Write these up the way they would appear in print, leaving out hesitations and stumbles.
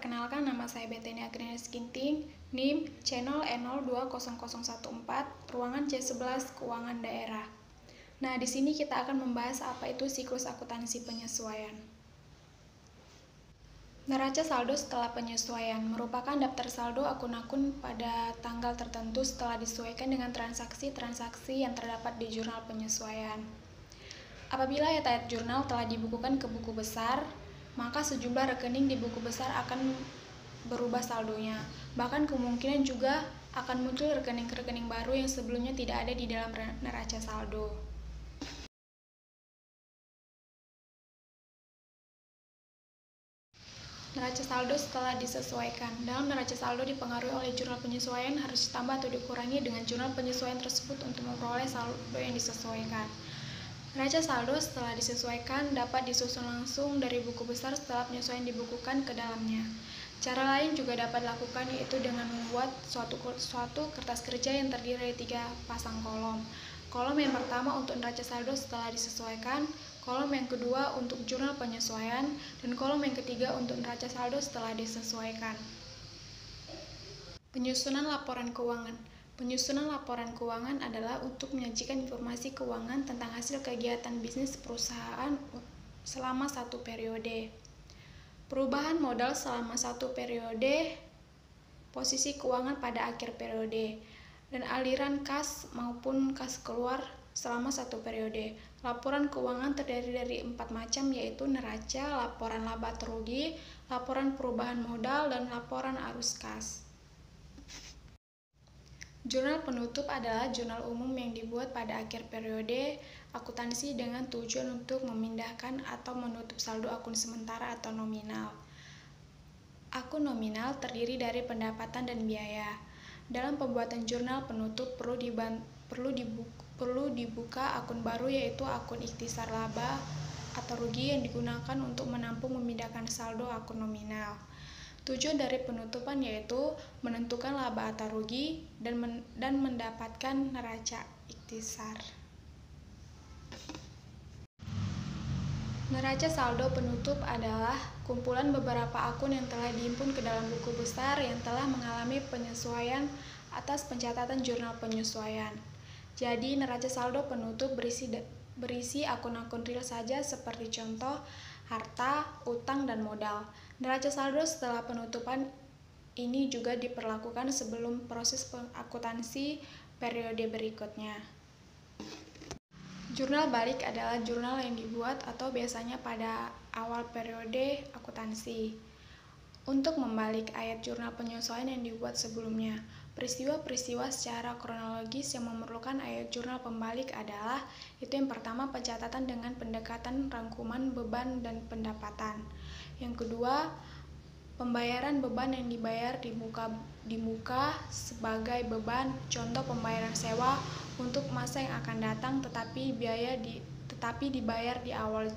Perkenalkan, nama saya Betenia Agrianis Ginting, NIM channel N020014, ruangan C11 Keuangan Daerah. Nah, di sini kita akan membahas apa itu siklus akuntansi penyesuaian. Neraca saldo setelah penyesuaian merupakan daftar saldo akun-akun pada tanggal tertentu setelah disesuaikan dengan transaksi-transaksi yang terdapat di jurnal penyesuaian. Apabila ayat-ayat jurnal telah dibukukan ke buku besar, maka sejumlah rekening di buku besar akan berubah saldonya. Bahkan kemungkinan juga akan muncul rekening-rekening baru yang sebelumnya tidak ada di dalam neraca saldo. Neraca saldo setelah disesuaikan. Dalam neraca saldo dipengaruhi oleh jurnal penyesuaian harus ditambah atau dikurangi dengan jurnal penyesuaian tersebut untuk memperoleh saldo yang disesuaikan. Neraca saldo setelah disesuaikan dapat disusun langsung dari buku besar setelah penyesuaian dibukukan ke dalamnya. Cara lain juga dapat dilakukan, yaitu dengan membuat suatu kertas kerja yang terdiri dari 3 pasang kolom. Kolom yang pertama untuk neraca saldo setelah disesuaikan, kolom yang kedua untuk jurnal penyesuaian, dan kolom yang ketiga untuk neraca saldo setelah disesuaikan. Penyusunan laporan keuangan. Penyusunan laporan keuangan adalah untuk menyajikan informasi keuangan tentang hasil kegiatan bisnis perusahaan selama satu periode. Perubahan modal selama satu periode, posisi keuangan pada akhir periode, dan aliran kas maupun kas keluar selama satu periode. Laporan keuangan terdiri dari 4 macam, yaitu neraca, laporan laba atau rugi, laporan perubahan modal, dan laporan arus kas. Jurnal penutup adalah jurnal umum yang dibuat pada akhir periode akuntansi dengan tujuan untuk memindahkan atau menutup saldo akun sementara atau nominal. Akun nominal terdiri dari pendapatan dan biaya. Dalam pembuatan jurnal penutup perlu dibuka akun baru, yaitu akun ikhtisar laba atau rugi yang digunakan untuk menampung memindahkan saldo akun nominal. Tujuan dari penutupan yaitu menentukan laba atau rugi dan mendapatkan neraca ikhtisar. Neraca saldo penutup adalah kumpulan beberapa akun yang telah dihimpun ke dalam buku besar yang telah mengalami penyesuaian atas pencatatan jurnal penyesuaian. Jadi, neraca saldo penutup berisi akun-akun real saja seperti contoh harta, utang, dan modal. Neraca saldo setelah penutupan ini juga diperlakukan sebelum proses akuntansi periode berikutnya. Jurnal balik adalah jurnal yang dibuat atau biasanya pada awal periode akuntansi untuk membalik ayat jurnal penyesuaian yang dibuat sebelumnya. Peristiwa-peristiwa secara kronologis yang memerlukan ayat jurnal pembalik adalah yang pertama, pencatatan dengan pendekatan rangkuman beban dan pendapatan. Yang kedua, pembayaran beban yang dibayar di muka sebagai beban, contoh pembayaran sewa untuk masa yang akan datang, tetapi dibayar di awal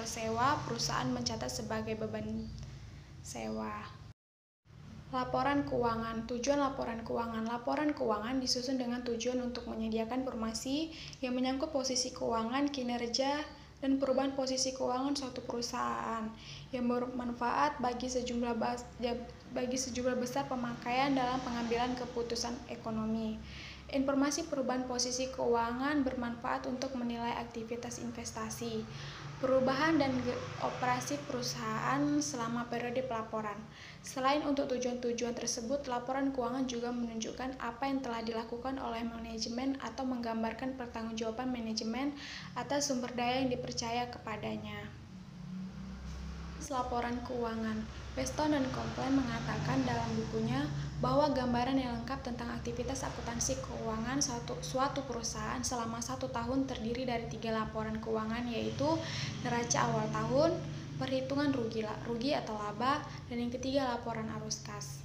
sewa, perusahaan mencatat sebagai beban sewa. Laporan keuangan. Tujuan laporan keuangan. Laporan keuangan disusun dengan tujuan untuk menyediakan informasi yang menyangkut posisi keuangan, kinerja, dan perubahan posisi keuangan suatu perusahaan yang bermanfaat bagi sejumlah besar pemakaian dalam pengambilan keputusan ekonomi. Informasi perubahan posisi keuangan bermanfaat untuk menilai aktivitas investasi, perubahan dan operasi perusahaan selama periode pelaporan. Selain untuk tujuan-tujuan tersebut, laporan keuangan juga menunjukkan apa yang telah dilakukan oleh manajemen atau menggambarkan pertanggungjawaban manajemen atas sumber daya yang dipercaya kepadanya. Laporan keuangan. Weston dan Compline mengatakan dalam bukunya bahwa gambaran yang lengkap tentang aktivitas akuntansi keuangan suatu perusahaan selama 1 tahun terdiri dari 3 laporan keuangan, yaitu neraca awal tahun, perhitungan rugi atau laba, dan yang ketiga laporan arus kas.